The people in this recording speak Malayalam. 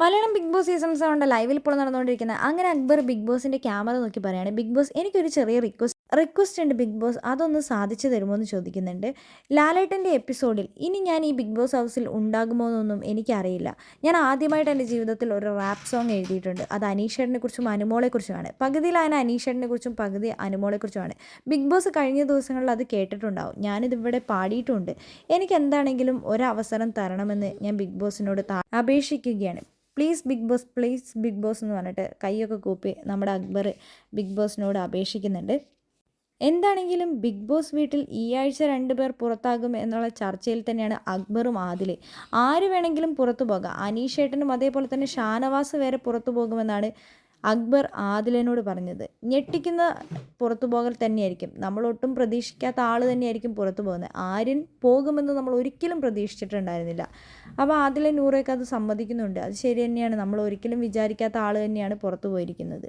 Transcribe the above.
മലയാളം ബിഗ് ബോസ് സീസൺ 7 ലൈവിൽ ഇപ്പോൾ നടന്നുകൊണ്ടിരിക്കുന്ന അങ്ങനെ അക്ബർ ബിഗ് ബോസിന്റെ ക്യാമറ നോക്കി പറയാണ്, ബിഗ് ബോസ് എനിക്കൊരു ചെറിയ റിക്വസ്റ്റ് ഉണ്ട് ബിഗ് ബോസ്, അതൊന്ന് സാധിച്ചു തരുമോ എന്ന് ചോദിക്കുന്നുണ്ട്. ലാലേട്ടൻ്റെ എപ്പിസോഡിൽ ഇനി ഞാൻ ഈ ബിഗ് ബോസ് ഹൗസിൽ ഉണ്ടാകുമോ എന്നൊന്നും എനിക്കറിയില്ല. ഞാൻ ആദ്യമായിട്ട് എൻ്റെ ജീവിതത്തിൽ ഒരു റാപ്പ് സോങ് എഴുതിയിട്ടുണ്ട്. അത് അനീഷേട്ടനെ കുറിച്ചും അനുമോളെക്കുറിച്ചുമാണ്. പകുതിയിലായ അനീഷേട്ടനെ കുറിച്ചും പകുതി അനുമോളെക്കുറിച്ചുമാണ്. ബിഗ് ബോസ് കഴിഞ്ഞ ദിവസങ്ങളിൽ അത് കേട്ടിട്ടുണ്ടാവും. ഞാനിതിവിടെ പാടിയിട്ടുമുണ്ട്. എനിക്ക് എന്താണെങ്കിലും ഒരവസരം തരണമെന്ന് ഞാൻ ബിഗ് ബോസിനോട് അപേക്ഷിക്കുകയാണ്. പ്ലീസ് ബിഗ് ബോസ് എന്ന് പറഞ്ഞിട്ട് കൈയൊക്കെ കൂപ്പി നമ്മുടെ അക്ബർ ബിഗ് ബോസിനോട് അപേക്ഷിക്കുന്നുണ്ട്. എന്താണെങ്കിലും ബിഗ് ബോസ് വീട്ടിൽ ഈ ആഴ്ച 2 പേർ പുറത്താകും എന്നുള്ള ചർച്ചയിൽ തന്നെയാണ് അക്ബറും ആദിലും. ആര് വേണമെങ്കിലും പുറത്തു പോകാം. അനീഷേട്ടനും അതേപോലെ തന്നെ ഷാനവാസ് വരെ പുറത്തു പോകുമെന്നാണ് അക്ബർ ആദിലിനോട് പറഞ്ഞത്. ഞെട്ടിക്കുന്ന പുറത്തു പോകൽ തന്നെയായിരിക്കും. നമ്മൾ ഒട്ടും പ്രതീക്ഷിക്കാത്ത ആൾ തന്നെയായിരിക്കും പുറത്തു പോകുന്നത്. ആര്യൻ പോകുമെന്ന് നമ്മൾ ഒരിക്കലും പ്രതീക്ഷിച്ചിട്ടുണ്ടായിരുന്നില്ല. അപ്പോൾ ആദിലെ നൂറൊക്കെ അത് സമ്മതിക്കുന്നുണ്ട്. അത് ശരി തന്നെയാണ്. നമ്മൾ ഒരിക്കലും വിചാരിക്കാത്ത ആൾ തന്നെയാണ് പുറത്തു പോയിരിക്കുന്നത്.